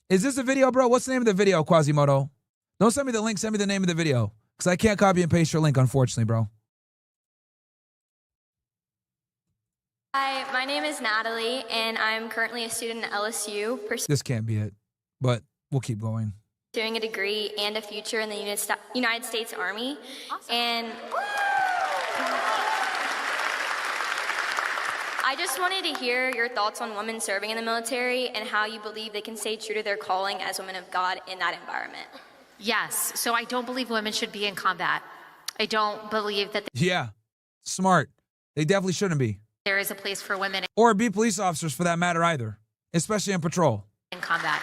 Is this a video, bro? What's the name of the video, Quasimodo? Don't send me the link. Send me the name of the video. Because I can't copy and paste your link, unfortunately, bro. Hi, my name is Natalie, and I'm currently a student at LSU This can't be it, but we'll keep going. pursuing a degree and a future in the United States Army. Awesome. And I just wanted to hear your thoughts on women serving in the military and how you believe they can stay true to their calling as women of God in that environment. Yes, so I don't believe women should be in combat. I don't believe that Yeah, smart. They definitely shouldn't be. there is a place for women Or be police officers for that matter either, especially in patrol. in combat.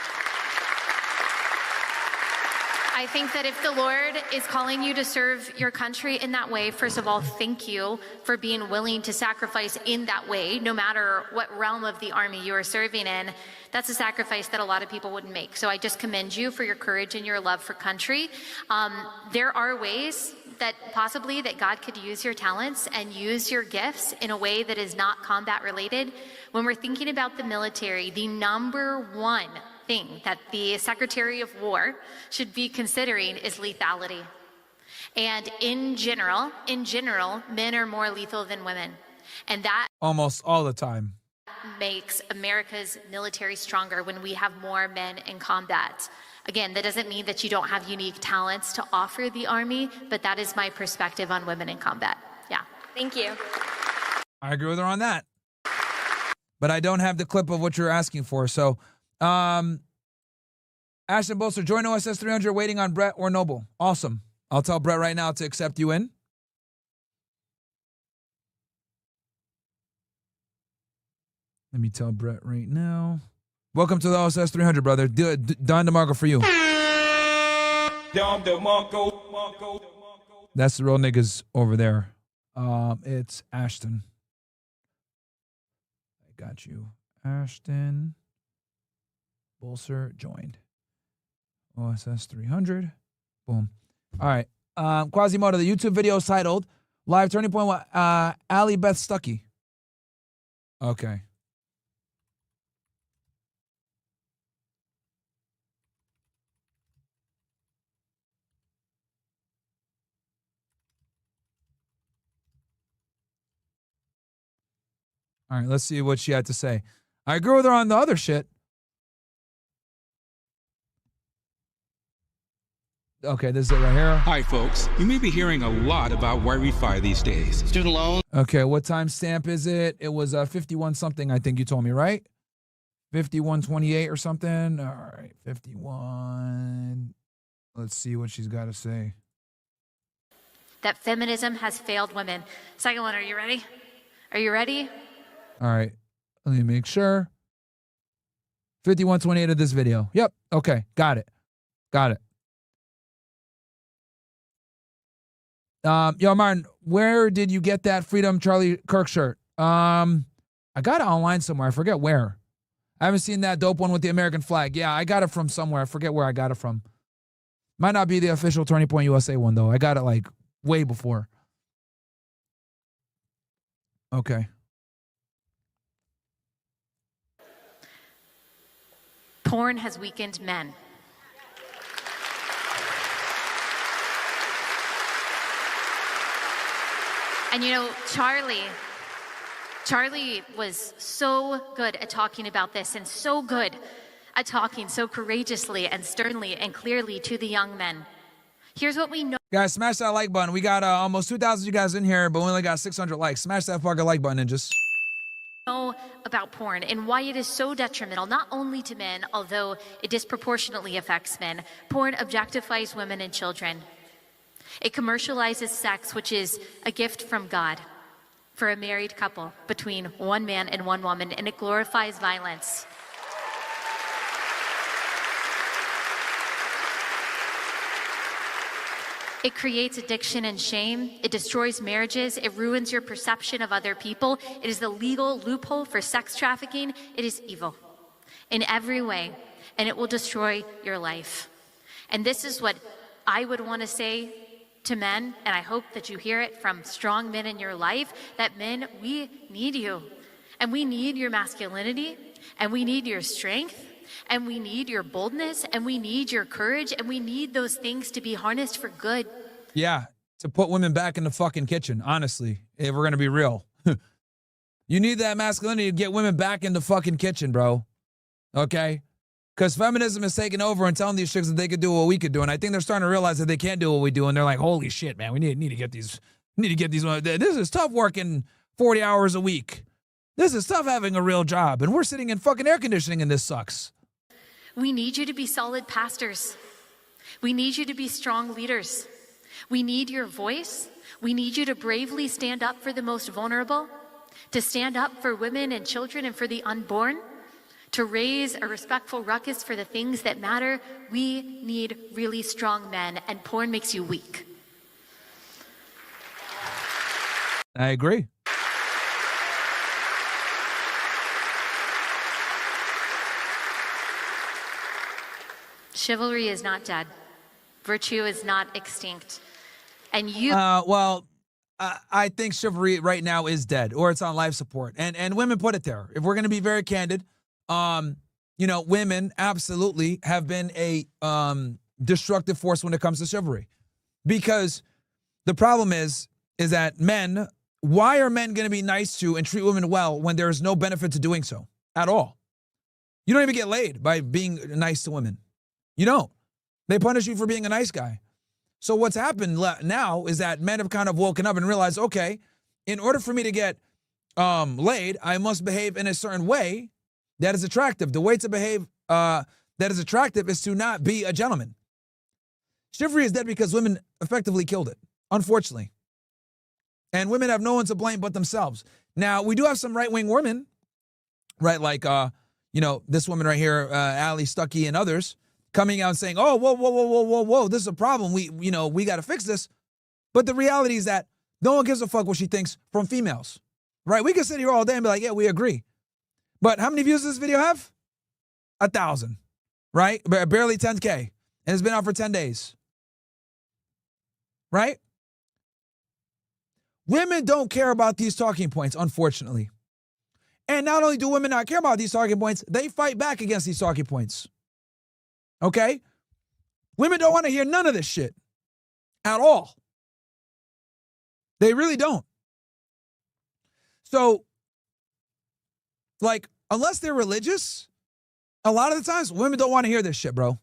I think that if the Lord is calling you to serve your country in that way, first of all, thank you for being willing to sacrifice in that way, no matter what realm of the army you are serving in. That's a sacrifice that a lot of people wouldn't make. So I just commend you for your courage and your love for country. There are ways that possibly that God could use your talents and use your gifts in a way that is not combat related. When we're thinking about the military, the number one thing that the Secretary of War should be considering is lethality. And in general, men are more lethal than women. And that Almost all the time. makes America's military stronger when we have more men in combat. Again, that doesn't mean that you don't have unique talents to offer the Army, but that is my perspective on women in combat. Yeah. Thank you. I agree with her on that. But I don't have the clip of what you're asking for. So, Ashton Bolster, join OSS 300 waiting on Brett or Noble. Awesome. I'll tell Brett right now to accept you in. Let me tell Brett right now. Welcome to the OSS 300, brother. Don DeMarco for you. That's the real niggas over there. It's Ashton. I got you. Ashton Bolser joined. OSS 300. Boom. All right. Quasimodo, the YouTube video is titled Live Turning Point with Allie Beth Stuckey. Okay. All right, let's see what she had to say. I agree with her on the other shit. Okay, this is it right here. Hi, folks. You may be hearing a lot about Wi-Fi these days. Student loan. Okay, what time stamp is it? It was 51 something, I think you told me, right? 5128 or something. All right, 51. Let's see what she's got to say. That feminism has failed women. Second one, are you ready? Are you ready? All right, let me make sure. 5128 of this video. Yep, okay, got it. Got it. Yo, Myron, where did you get that Freedom Charlie Kirk shirt? I got it online somewhere. I forget where. I haven't seen that dope one with the American flag. Yeah, I got it from somewhere. I forget where I got it from. Might not be the official Turning Point USA one, though. I got it, like, way before. Okay. Porn has weakened men. And you know, Charlie was so good at talking about this and so good at talking so courageously and sternly and clearly to the young men. Here's what we know. Guys, smash that like button. We got almost 2,000 of you guys in here, but we only got 600 likes. Smash that fucking like button and just... know about porn and why it is so detrimental, not only to men, although it disproportionately affects men. Porn objectifies women and children. It commercializes sex, which is a gift from God for a married couple between one man and one woman, and it glorifies violence. It creates addiction and shame. It destroys marriages. It ruins your perception of other people. It is the legal loophole for sex trafficking. It is evil in every way, and it will destroy your life. And this is what I would want to say to men, and I hope that you hear it from strong men in your life, that men, we need you. And we need your masculinity, and we need your strength, And we need your boldness, and we need your courage, and we need those things to be harnessed for good. Yeah, to put women back in the fucking kitchen, honestly, if we're going to be real. You need that masculinity to get women back in the fucking kitchen, bro. Okay? Because feminism is taking over and telling these chicks that they could do what we could do. And I think they're starting to realize that they can't do what we do. And they're like, holy shit, man, we need to get these. This is tough working 40 hours a week. This is tough having a real job. And we're sitting in fucking air conditioning and this sucks. We need you to be solid pastors. We need you to be strong leaders. We need your voice. We need you to bravely stand up for the most vulnerable, to stand up for women and children and for the unborn, to raise a respectful ruckus for the things that matter. We need really strong men, and porn makes you weak. I agree. Chivalry is not dead. Virtue is not extinct. And you... I think chivalry right now is dead, or it's on life support. And women put it there. If we're going to be very candid, women absolutely have been a destructive force when it comes to chivalry. Because the problem is that men, why are men going to be nice to and treat women well when there is no benefit to doing so at all? You don't even get laid by being nice to women. You don't. They punish you for being a nice guy. So what's happened now is that men have kind of woken up and realized, okay, in order for me to get laid, I must behave in a certain way that is attractive. The way to behave that is attractive is to not be a gentleman. Chivalry is dead because women effectively killed it, unfortunately. And women have no one to blame but themselves. Now, we do have some right-wing women, right, like, this woman right here, Ali Stuckey and others, coming out and saying, oh, whoa, this is a problem. We got to fix this. But the reality is that no one gives a fuck what she thinks from females, right? We can sit here all day and be like, yeah, we agree. But how many views does this video have? 1,000, right? Barely 10K. And it's been out for 10 days, right? Women don't care about these talking points, unfortunately. And not only do women not care about these talking points, they fight back against these talking points. Okay? Women don't want to hear none of this shit at all. They really don't. So, unless they're religious, a lot of the times women don't want to hear this shit, bro.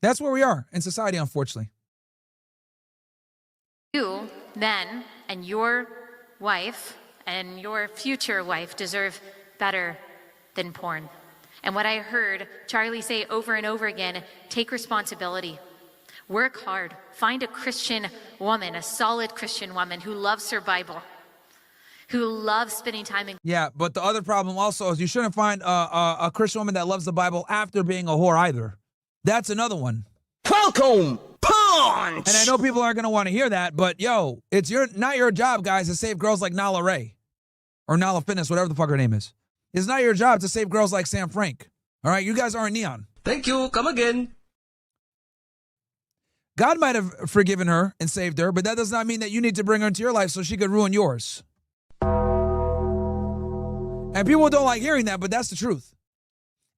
That's where we are in society, unfortunately. You, then, and your wife and your future wife deserve better than porn. And what I heard Charlie say over and over again, take responsibility. Work hard. Find a Christian woman, a solid Christian woman who loves her Bible, who loves spending time in... Yeah, but the other problem also is you shouldn't find a Christian woman that loves the Bible after being a whore either. That's another one. Welcome, punch! And I know people aren't going to want to hear that, but yo, it's not your job, guys, to save girls like Nala Ray or Nala Fitness, whatever the fuck her name is. It's not your job to save girls like Sam Frank. All right, you guys aren't Neon. Thank you, come again. God might have forgiven her and saved her, but that does not mean that you need to bring her into your life so she could ruin yours. And people don't like hearing that, but that's the truth.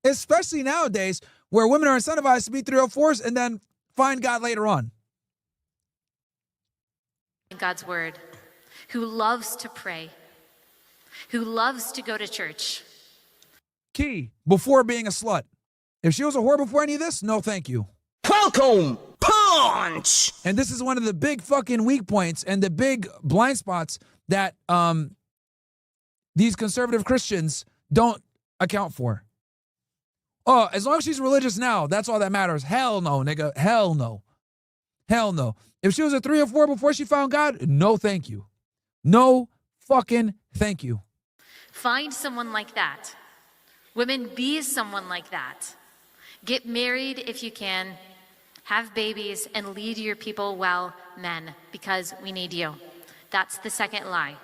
Especially nowadays where women are incentivized to be 304s and then find God later on. God's word, who loves to pray, who loves to go to church. Key, before being a slut. If she was a whore before any of this, no thank you. Welcome, punch! And this is one of the big fucking weak points and the big blind spots that these conservative Christians don't account for. Oh, as long as she's religious now, that's all that matters. Hell no, nigga. Hell no. Hell no. If she was a 3 or 4 before she found God, no thank you. No fucking thank you. Find someone like that. Women, be someone like that. Get married if you can. Have babies and lead your people well, men, because we need you. That's the second lie.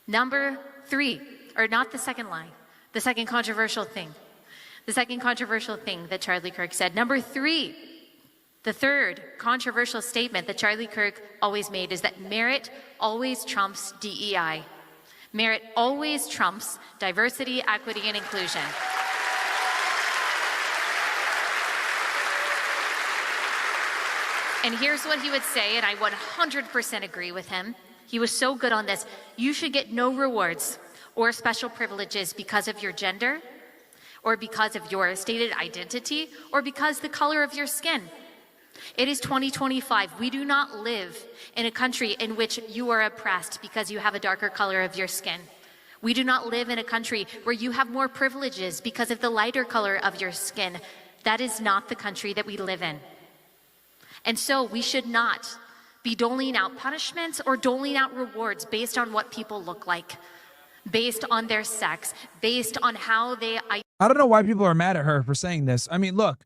Number 3, or not the second lie, the second controversial thing. The second controversial thing that Charlie Kirk said. Number 3, The third controversial statement that Charlie Kirk always made is that merit always trumps DEI. Merit always trumps diversity, equity, and inclusion. And here's what he would say, and I 100% agree with him. He was so good on this. You should get no rewards or special privileges because of your gender, or because of your stated identity, or because the color of your skin. It is 2025. We do not live in a country in which you are oppressed because you have a darker color of your skin. We do not live in a country where you have more privileges because of the lighter color of your skin. That is not the country that we live in. And so we should not be doling out punishments or doling out rewards based on what people look like, based on their sex, based on how they... I don't know why people are mad at her for saying this. I mean, look,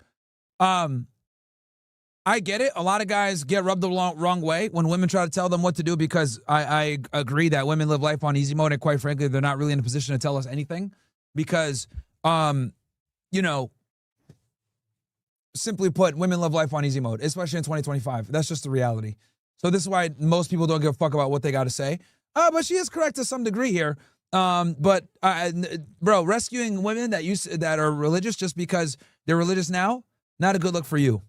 I get it. A lot of guys get rubbed the wrong way when women try to tell them what to do, because I agree that women live life on easy mode, and quite frankly, they're not really in a position to tell us anything because, you know, simply put, women live life on easy mode, especially in 2025. That's just the reality. So this is why most people don't give a fuck about what they got to say. But she is correct to some degree here. But bro, rescuing women that are religious just because they're religious now, not a good look for you.